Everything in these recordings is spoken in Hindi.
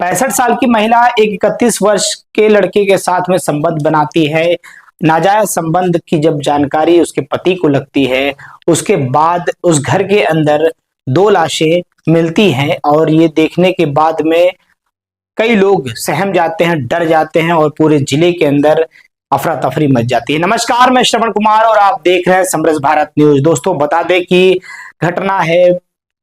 65 साल की महिला एक 31 वर्ष के लड़के के साथ में संबंध बनाती है। नाजायज संबंध की जब जानकारी उसके पति को लगती है, उसके बाद उस घर के अंदर दो लाशें मिलती हैं और ये देखने के बाद में कई लोग सहम जाते हैं, डर जाते हैं और पूरे जिले के अंदर अफरा तफरी मच जाती है। नमस्कार, मैं श्रवण कुमार और आप देख रहे हैं समरस भारत न्यूज। दोस्तों, बता दें कि घटना है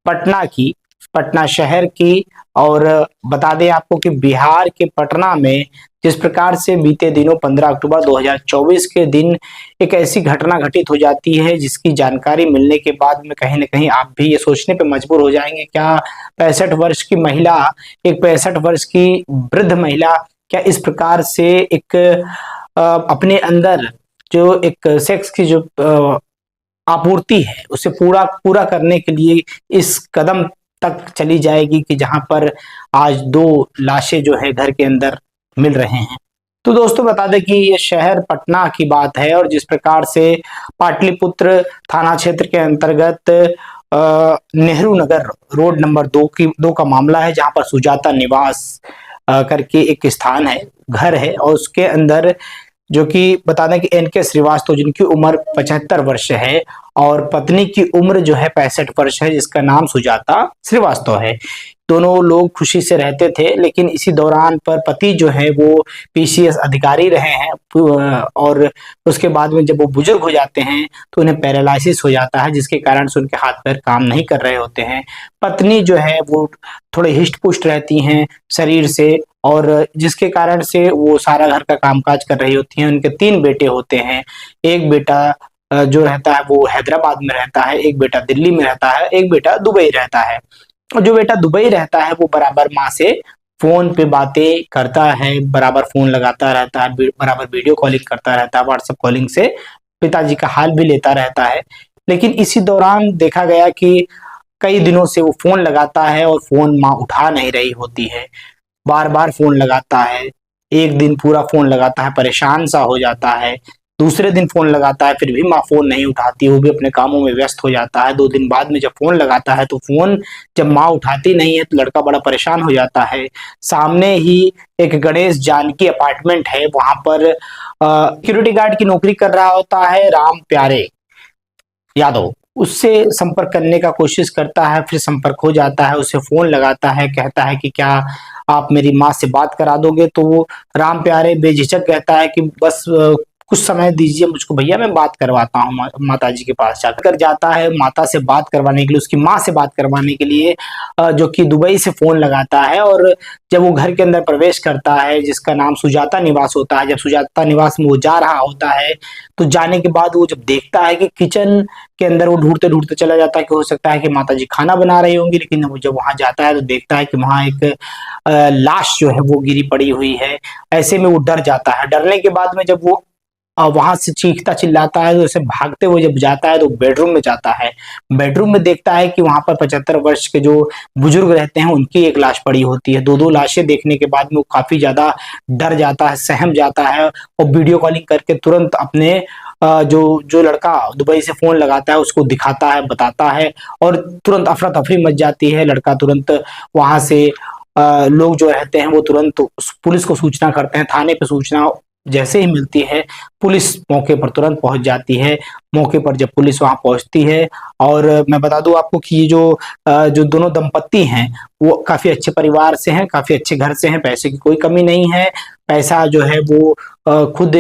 पटना की, पटना शहर की। और बता दें आपको कि बिहार के पटना में जिस प्रकार से बीते दिनों 15 अक्टूबर 2024 के दिन एक ऐसी घटना घटित हो जाती है जिसकी जानकारी मिलने के बाद में कहीं ना कहीं आप भी ये सोचने पे मजबूर हो जाएंगे, क्या 65 वर्ष की महिला, एक 65 वर्ष की वृद्ध महिला क्या इस प्रकार से एक अपने अंदर जो एक सेक्स की जो आपूर्ति है उसे पूरा पूरा करने के लिए इस कदम तक चली जाएगी कि जहां पर आज दो लाशें जो है घर के अंदर मिल रहे हैं। तो दोस्तों, बता दें कि ये शहर पटना की बात है और जिस प्रकार से पाटलिपुत्र थाना क्षेत्र के अंतर्गत नेहरू नगर रोड नंबर 2 का मामला है, जहां पर सुजाता निवास करके एक स्थान है, घर है और उसके अंदर जो कि बता दें कि एनके श्रीवास्तव जिनकी उम्र 75 वर्ष है और पत्नी की उम्र जो है 65 वर्ष है, जिसका नाम सुजाता श्रीवास्तव है। दोनों लोग खुशी से रहते थे, लेकिन इसी दौरान पर पति जो है वो पीसीएस अधिकारी रहे हैं और उसके बाद में जब वो बुजुर्ग हो जाते हैं तो उन्हें पैरालिसिस हो जाता है, जिसके कारण से उनके हाथ पैर काम नहीं कर रहे होते हैं। पत्नी जो है वो थोड़े हिष्ट पुष्ट रहती हैं शरीर से और जिसके कारण से वो सारा घर का कामकाज कर रही होती हैं। उनके 3 बेटे होते हैं। एक बेटा जो रहता है वो हैदराबाद में रहता है, एक बेटा दिल्ली में रहता है, एक बेटा दुबई रहता है। और जो बेटा दुबई रहता है वो बराबर माँ से फोन पे बातें करता है, बराबर फोन लगाता रहता है, बराबर वीडियो कॉलिंग करता रहता है, व्हाट्सएप कॉलिंग से पिताजी का हाल भी लेता रहता है। लेकिन इसी दौरान देखा गया कि कई दिनों से वो फोन लगाता है और फोन माँ उठा नहीं रही होती है, बार बार फोन लगाता है। एक दिन पूरा फोन लगाता है, परेशान सा हो जाता है। दूसरे दिन फोन लगाता है, फिर भी माँ फोन नहीं उठाती, वो भी अपने कामों में व्यस्त हो जाता है। 2 दिन बाद में जब फोन लगाता है तो फोन जब माँ उठाती नहीं है तो लड़का बड़ा परेशान हो जाता है। सामने ही एक गणेश जानकी अपार्टमेंट है, वहां पर सिक्योरिटी गार्ड की नौकरी कर रहा होता है राम प्यारे यादव। उससे संपर्क करने का कोशिश करता है, फिर संपर्क हो जाता है, उसे फोन लगाता है, कहता है कि क्या आप मेरी माँ से बात करा दोगे। तो वो राम प्यारे बेझिझक कहता है कि बस कुछ समय दीजिए मुझको भैया, मैं बात करवाता हूँ माता जी के पास। जाकर जाता है माता से बात करवाने के लिए, उसकी माँ से बात करवाने के लिए, जो कि दुबई से फोन लगाता है। और जब वो घर के अंदर प्रवेश करता है जिसका नाम सुजाता निवास होता है, जब सुजाता निवास में वो जा रहा होता है तो जाने के बाद वो जब देखता है कि किचन के अंदर वो ढूंढते ढूंढते चला जाता है कि हो सकता है कि माता जी खाना बना रही होंगी, लेकिन वो जब वहां जाता है तो देखता है कि वहां एक लाश जो है वो गिरी पड़ी हुई है। ऐसे में वो डर जाता है। डरने के बाद में जब वो वहां से चीखता चिल्लाता है तो उसे भागते हुए जब जाता है तो बेडरूम में जाता है। बेडरूम में देखता है कि वहां पर 75 वर्ष के जो बुजुर्ग रहते हैं उनकी एक लाश पड़ी होती है। दो दो लाशें देखने के बाद में वो काफी ज्यादा डर जाता है, सहम जाता है और वीडियो कॉलिंग करके तुरंत अपने जो जो लड़का दुबई से फोन लगाता है उसको दिखाता है, बताता है और तुरंत अफरा तफरी मच जाती है। लड़का तुरंत वहां से लोग जो रहते हैं वो तुरंत पुलिस को सूचना करते हैं। थाने पे सूचना जैसे ही मिलती है पुलिस मौके पर तुरंत पहुंच जाती है। मौके पर जब पुलिस वहां पहुंचती है, और मैं बता दूं आपको कि ये जो दोनों दंपत्ति हैं वो काफी अच्छे परिवार से हैं, काफी अच्छे घर से हैं, पैसे की कोई कमी नहीं है। पैसा जो है वो खुद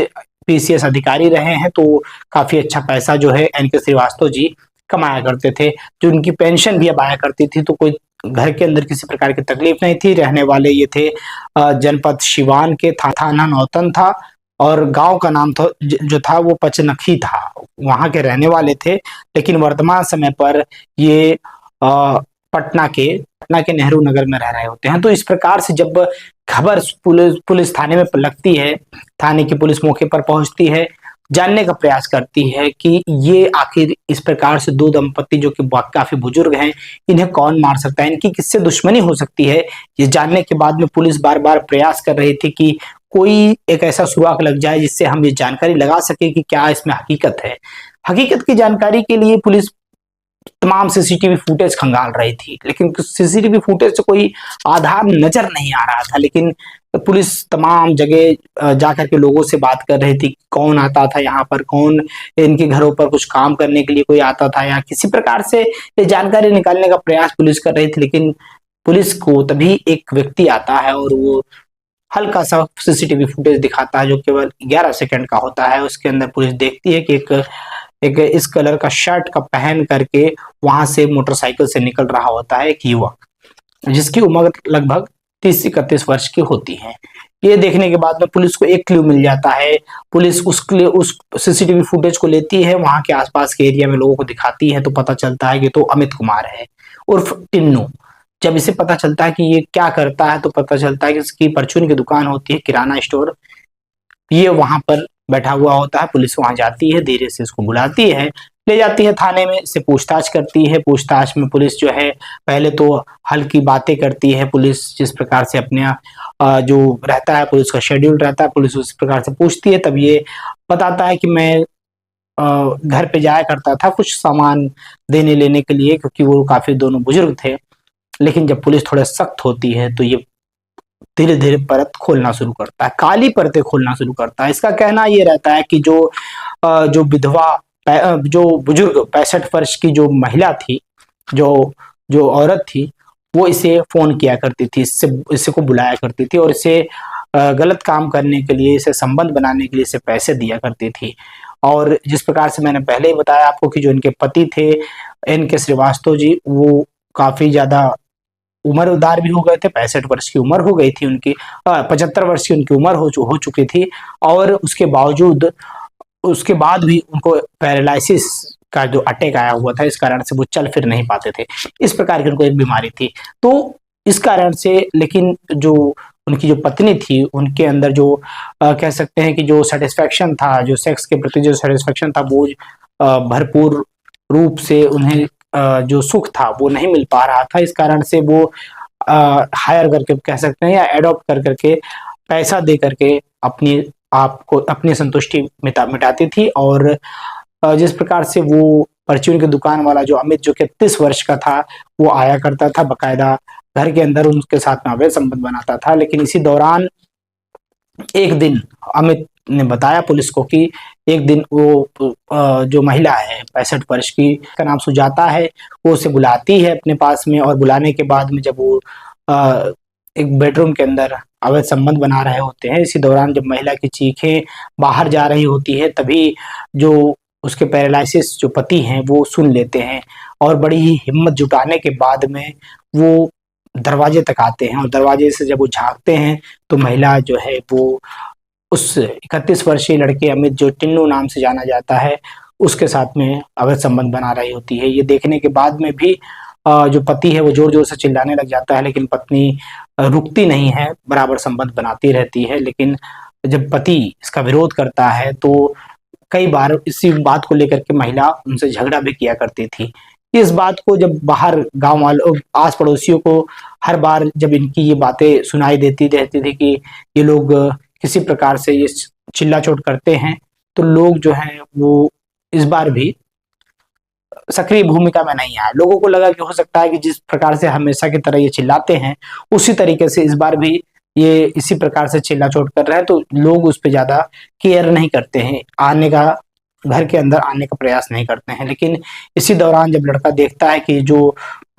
पीसीएस अधिकारी रहे हैं तो काफी अच्छा पैसा जो है एनके श्रीवास्तव जी कमाया करते थे। जो उनकी पेंशन भी अब आया करती थी, तो कोई घर के अंदर किसी प्रकार की तकलीफ नहीं थी। रहने वाले ये थे जनपद सिवान के, थाना नौतन था और गांव का नाम था जो था वो पचनखी था, वहां के रहने वाले थे। लेकिन वर्तमान समय पर ये पटना के नेहरू नगर में रह रहे होते हैं। तो इस प्रकार से जब खबर पुलिस थाने में लगती है, थाने की पुलिस मौके पर पहुंचती है, जानने का प्रयास करती है कि ये आखिर इस प्रकार से दो दंपत्ति जो कि काफी बुजुर्ग हैं, इन्हें कौन मार सकता है, इनकी किससे दुश्मनी हो सकती है। ये जानने के बाद में पुलिस बार बार प्रयास कर रही थी कि कोई एक ऐसा सुराग लग जाए जिससे हम ये जानकारी लगा सके कि क्या इसमें हकीकत है। हकीकत की जानकारी के लिए पुलिस तमाम सीसीटीवी फुटेज खंगाल रही थी, लेकिन सीसीटीवी फुटेज से कोई आधार नजर नहीं आ रहा था। लेकिन पुलिस तमाम जगह जाकर के लोगों से बात कर रही थी, कौन आता था यहाँ पर, कौन इनके घरों पर कुछ काम करने के लिए कोई आता था, या किसी प्रकार से ये जानकारी निकालने का प्रयास पुलिस कर रही थी। लेकिन पुलिस को तभी एक व्यक्ति आता है और वो हल्का सा सीसीटीवी फुटेज दिखाता है जो केवल 11 सेकंड का होता है। उसके अंदर पुलिस देखती है कि एक इस कलर का शर्ट का पहन करके वहां से मोटरसाइकिल से निकल रहा होता है एक युवक, जिसकी उम्र लगभग 30 से 31 वर्ष की होती है। ये देखने के बाद में पुलिस को एक क्लू मिल जाता है। पुलिस उस सीसीटीवी फुटेज को लेती है, वहां के आसपास के एरिया में लोगों को दिखाती है, तो पता चलता है कि तो अमित कुमार है उर्फ टिन्नू। जब इसे पता चलता है कि ये क्या करता है, तो पता चलता है कि इसकी परचून की दुकान होती है, किराना स्टोर, ये वहां पर बैठा हुआ होता है। पुलिस वहां जाती है, धीरे से इसको बुलाती है, ले जाती है थाने में, इससे पूछताछ करती है। पूछताछ में पुलिस जो है पहले तो हल्की बातें करती है। पुलिस जिस प्रकार से अपने जो रहता है, पुलिस का शेड्यूल रहता है, पुलिस उस प्रकार से पूछती है। तब ये बताता है कि मैं घर पे जाया करता था कुछ सामान देने लेने के लिए, क्योंकि वो काफी दोनों बुजुर्ग थे। लेकिन जब पुलिस थोड़ा सख्त होती है तो ये धीरे धीरे परत खोलना शुरू करता है, काली परतें खोलना शुरू करता है। इसका कहना ये रहता है कि जो विधवा, जो बुजुर्ग 65 वर्ष की जो महिला थी, जो जो औरत थी, वो इसे फोन किया करती थी, इसे को बुलाया करती थी और इसे गलत काम करने के लिए, इसे संबंध बनाने के लिए इसे पैसे दिया करती थी। और जिस प्रकार से मैंने पहले ही बताया आपको कि जो इनके पति थे इनके श्रीवास्तव जी, वो काफी ज्यादा उम्रदार भी हो गए थे, 65 वर्ष की उम्र हो गई थी उनकी, 75 वर्ष की उनकी उम्र हो चुकी थी। और उसके बाद भी उनको पैरालिसिस का जो अटैक आया हुआ था, इस कारण से वो चल फिर नहीं पाते थे। इस प्रकार की उनको एक बीमारी थी। तो इस कारण से, लेकिन जो उनकी जो पत्नी थी, उनके अंदर जो कह सकते हैं कि जो सेटिस्फेक्शन था, जो सेक्स के प्रति जो सेटिस्फेक्शन था, वो भरपूर रूप से उन्हें जो सुख था वो नहीं मिल पा रहा था। इस कारण से वो हायर करके कह सकते हैं या एडॉप्ट कर करके पैसा दे करके अपनी आप को अपनी संतुष्टि मिटाती थी। और जिस प्रकार से वो परचून की दुकान वाला जो अमित, जो कि 30 वर्ष का था, वो आया करता था, बकायदा घर के अंदर उनके साथ में अवैध संबंध बनाता था। लेकिन इसी दौरान एक दिन अमित ने बताया पुलिस को कि एक दिन वो जो महिला है 65 वर्ष की, का नाम सुजाता है, वो उसे बुलाती है अपने पास में। और बुलाने के बाद में जब वो एक बेडरूम के अंदर अवैध संबंध बना रहे होते हैं, इसी दौरान जब महिला की चीखें बाहर जा रही होती है, तभी जो उसके पैरालिसिस जो पति हैं वो सुन लेते हैं और बड़ी ही हिम्मत जुटाने के बाद में वो दरवाजे तक आते हैं। और दरवाजे से जब वो झांकते हैं तो महिला जो है वो उस 31 वर्षीय लड़के अमित, जो टिन्नू नाम से जाना जाता है, उसके साथ में अवैध संबंध बना रही होती है। ये देखने के बाद में भी जो पति है वो जोर जोर से चिल्लाने लग जाता है, लेकिन पत्नी रुकती नहीं है, बराबर संबंध बनाती रहती है। लेकिन जब पति इसका विरोध करता है तो कई बार इसी बात को लेकर के महिला उनसे झगड़ा भी किया करती थी। इस बात को जब बाहर गांव वालों, आस पड़ोसियों को हर बार जब इनकी ये बातें सुनाई देती रहती थी कि ये लोग किसी प्रकार से ये चिल्ला चोट करते हैं, तो लोग जो हैं वो इस बार भी सक्रिय भूमिका में नहीं आए। लोगों को लगा कि हो सकता है कि जिस प्रकार से हमेशा की तरह ये चिल्लाते हैं, उसी तरीके से इस बार भी ये इसी प्रकार से चिल्ला चोट कर रहे हैं, तो लोग उस पर ज्यादा केयर नहीं करते हैं, घर के अंदर आने का प्रयास नहीं करते हैं। लेकिन इसी दौरान जब लड़का देखता है कि जो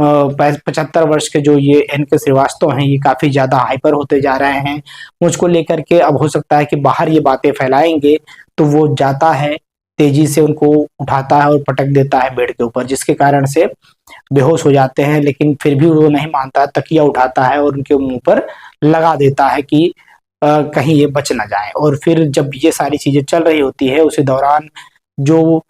75 वर्ष के जो ये एन.के. श्रीवास्तव हैं, ये काफी ज्यादा हाइपर होते जा रहे हैं मुझको लेकर के, अब हो सकता है कि बाहर ये बातें फैलाएंगे, तो वो जाता है, तेजी से उनको उठाता है और पटक देता है बेड के ऊपर, जिसके कारण से बेहोश हो जाते हैं। लेकिन फिर भी वो नहीं मानता, तकिया उठाता है और उनके मुंह पर लगा देता है कि कहीं ये बच ना जाए। और फिर जब ये सारी चीजें चल रही होती है, उसी दौरान जो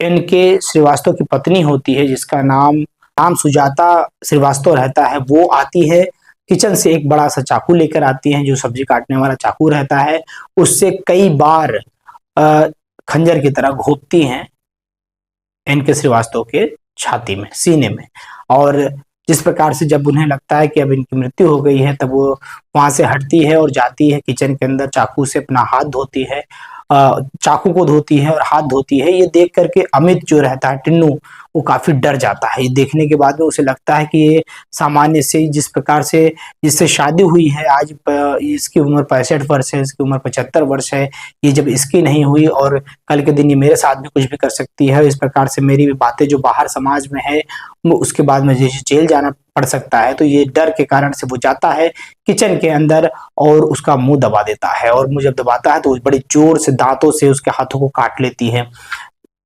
एन.के. श्रीवास्तव की पत्नी होती है, जिसका नाम सुजाता श्रीवास्तव रहता है, वो आती है किचन से, एक बड़ा सा चाकू लेकर आती है, जो सब्जी काटने वाला चाकू रहता है, उससे कई बार खंजर की तरह घोंपती हैं एन.के. श्रीवास्तव के छाती में, सीने में। और जिस प्रकार से जब उन्हें लगता है कि अब इनकी मृत्यु हो गई है, तब वो वहां से हटती है और जाती है किचन के अंदर, चाकू से अपना हाथ धोती है चाकू को धोती है और हाथ धोती है। ये देख करके अमित जो रहता है टिन्नू, वो काफी डर जाता है। ये देखने के बाद में उसे लगता है कि ये सामान्य से जिस प्रकार से जिससे शादी हुई है आज इसकी उम्र 65 वर्ष है, इसकी उम्र 75 वर्ष है, ये जब इसकी नहीं हुई और कल के दिन ये मेरे साथ भी कुछ भी कर सकती है, इस प्रकार से मेरी भी बातें जो बाहर समाज में है उसके बाद मुझे जेल जाना पड़ सकता है। तो ये डर के कारण से वो जाता है किचन के अंदर और उसका मुंह दबा देता है, और मुंह जब दबाता है तो बड़े जोर से दांतों से उसके हाथों को काट लेती है।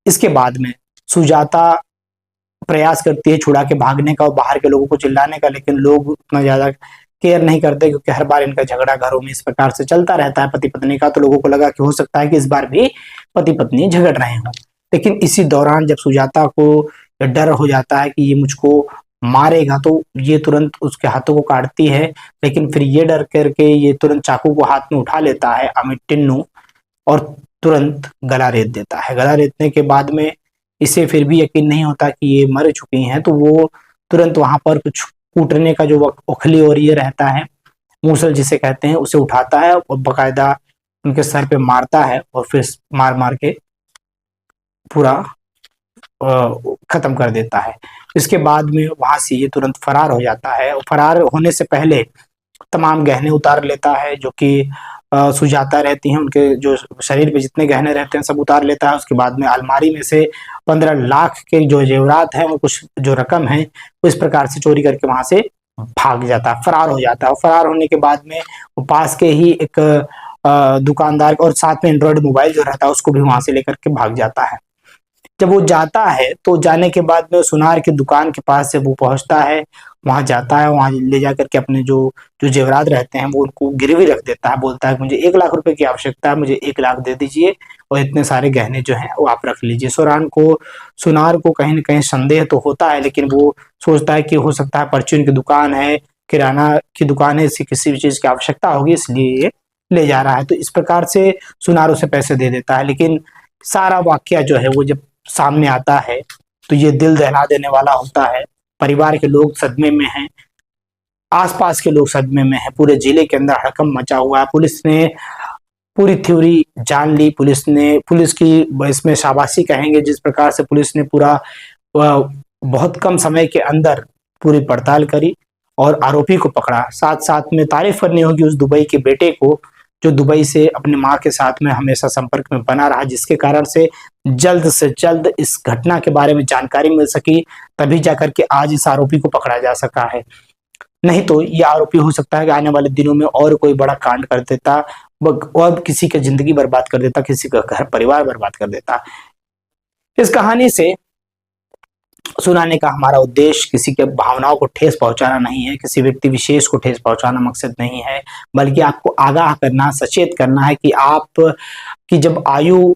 इसके बाद में सुजाता प्रयास करती है छुड़ा के भागने का और बाहर के लोगों को चिल्लाने का, लेकिन लोग उतना ज्यादा केयर नहीं करते क्योंकि हर बार इनका झगड़ा घरों में इस प्रकार से चलता रहता है पति पत्नी का। तो लोगों को लगा कि हो सकता है कि इस बार भी पति पत्नी झगड़ रहे हों। लेकिन इसी दौरान जब सुजाता को डर हो जाता है कि ये मुझको मारेगा तो ये तुरंत उसके हाथों को काटती है, लेकिन फिर ये डर करके ये तुरंत चाकू को हाथ में उठा लेता है अमित टिन्नू और तुरंत गला रेत देता है। गला रेतने के बाद में इसे फिर भी यकीन नहीं होता कि ये मर चुकी हैं, तो वो तुरंत वहां पर कुछ कूटने का जो उखली और ये रहता है, मूसल जिसे कहते हैं, उसे उठाता है और बकायदा उनके सर पे मारता है और फिर मार मार के पूरा खत्म कर देता है। इसके बाद में वहां से ये तुरंत फरार हो जाता है और फरार होने से पहले तमाम गहने उतार लेता है जो कि सुजाता रहती हैं, उनके जो शरीर पे जितने गहने रहते हैं सब उतार लेता है। उसके बाद में अलमारी में से 15 लाख के जो जेवरात हैं और कुछ जो रकम है वो इस प्रकार से चोरी करके वहां से भाग जाता है, फरार हो जाता है। और फरार होने के बाद में वो पास के ही एक दुकानदार और साथ में एंड्रॉयड मोबाइल जो रहता है उसको भी वहां से लेकर के भाग जाता है। जब वो जाता है तो जाने के बाद में सुनार की दुकान के पास से वो पहुंचता है, वहां जाता है, वहां ले जाकर के अपने जो जो जेवरात रहते हैं वो उनको गिरवी रख देता है। बोलता है मुझे 1 लाख रुपए की आवश्यकता है, मुझे 1 लाख दे दीजिए और इतने सारे गहने जो हैं वो आप रख लीजिए। सुनार को कहीं ना कहीं संदेह तो होता है, लेकिन वो सोचता है कि हो सकता है परचून की दुकान है, किराना की दुकान है, इसे किसी भी चीज की आवश्यकता होगी इसलिए ये ले जा रहा है। तो इस प्रकार से सुनार उसे पैसे दे देता है। लेकिन सारा वाक्य जो है वो जब सामने आता है तो ये दिल दहला देने वाला होता है। परिवार के लोग सदमे में हैं, आसपास के लोग सदमे में हैं, पूरे जिले के अंदर हड़कंप मचा हुआ है। पुलिस ने पूरी थ्योरी जान ली, पुलिस की इसमें शाबाशी कहेंगे जिस प्रकार से पुलिस ने पूरा बहुत कम समय के अंदर पूरी पड़ताल करी और आरोपी को पकड़ा। साथ साथ में तारीफ करनी होगी उस दुबई के बेटे को जो दुबई से अपनी माँ के साथ में हमेशा संपर्क में बना रहा, जिसके कारण से जल्द इस घटना के बारे में जानकारी मिल सकी, तभी जाकर के आज इस आरोपी को पकड़ा जा सका है। नहीं तो ये आरोपी हो सकता है कि आने वाले दिनों में और कोई बड़ा कांड कर देता और किसी की जिंदगी बर्बाद कर देता, किसी का घर परिवार बर्बाद कर देता। इस कहानी से सुनाने का हमारा उद्देश्य किसी के भावनाओं को ठेस पहुंचाना नहीं है, किसी व्यक्ति विशेष को ठेस पहुंचाना मकसद नहीं है, बल्कि आपको आगाह करना, सचेत करना है कि आप की जब आयु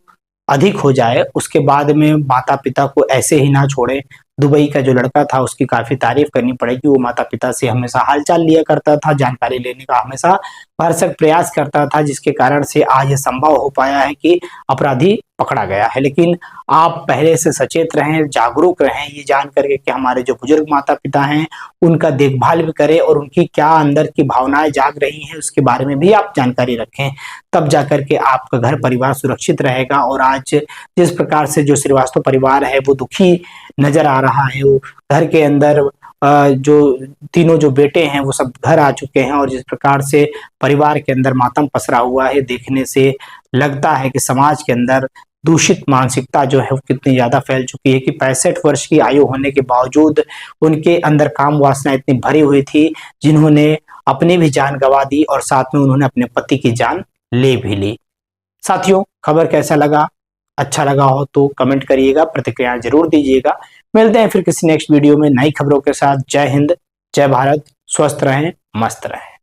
अधिक हो जाए उसके बाद में माता पिता को ऐसे ही ना छोड़े। दुबई का जो लड़का था उसकी काफी तारीफ करनी पड़ेगी, वो माता पिता से हमेशा हालचाल लिया करता था, जानकारी लेने का हमेशा भरसक प्रयास करता था, जिसके कारण से आज ये संभव हो पाया है कि अपराधी पकड़ा गया है। लेकिन आप पहले से सचेत रहें, जागरूक रहें, ये जान करके कि हमारे जो बुजुर्ग माता पिता हैं उनका देखभाल भी करें और उनकी क्या अंदर की भावनाएं जाग रही हैं उसके बारे में भी आप जानकारी रखें, तब जाकर के आपका घर परिवार सुरक्षित रहेगा। और आज जिस प्रकार से जो श्रीवास्तव परिवार है वो दुखी नजर आ रहा है, वो घर के अंदर जो तीनों जो बेटे हैं वो सब घर आ चुके हैं और जिस प्रकार से परिवार के अंदर मातम पसरा हुआ है, देखने से लगता है कि समाज के अंदर दूषित मानसिकता जो है वो कितनी ज्यादा फैल चुकी है कि 65 वर्ष की आयु होने के बावजूद उनके अंदर काम वासना इतनी भरी हुई थी, जिन्होंने अपनी भी जान गंवा दी और साथ में उन्होंने अपने पति की जान ले भी ली। साथियों, खबर कैसा लगा? अच्छा लगा हो तो कमेंट करिएगा, प्रतिक्रिया जरूर दीजिएगा। मिलते हैं फिर किसी नेक्स्ट वीडियो में नई खबरों के साथ। जय हिंद, जय भारत, स्वस्थ रहें, मस्त रहें।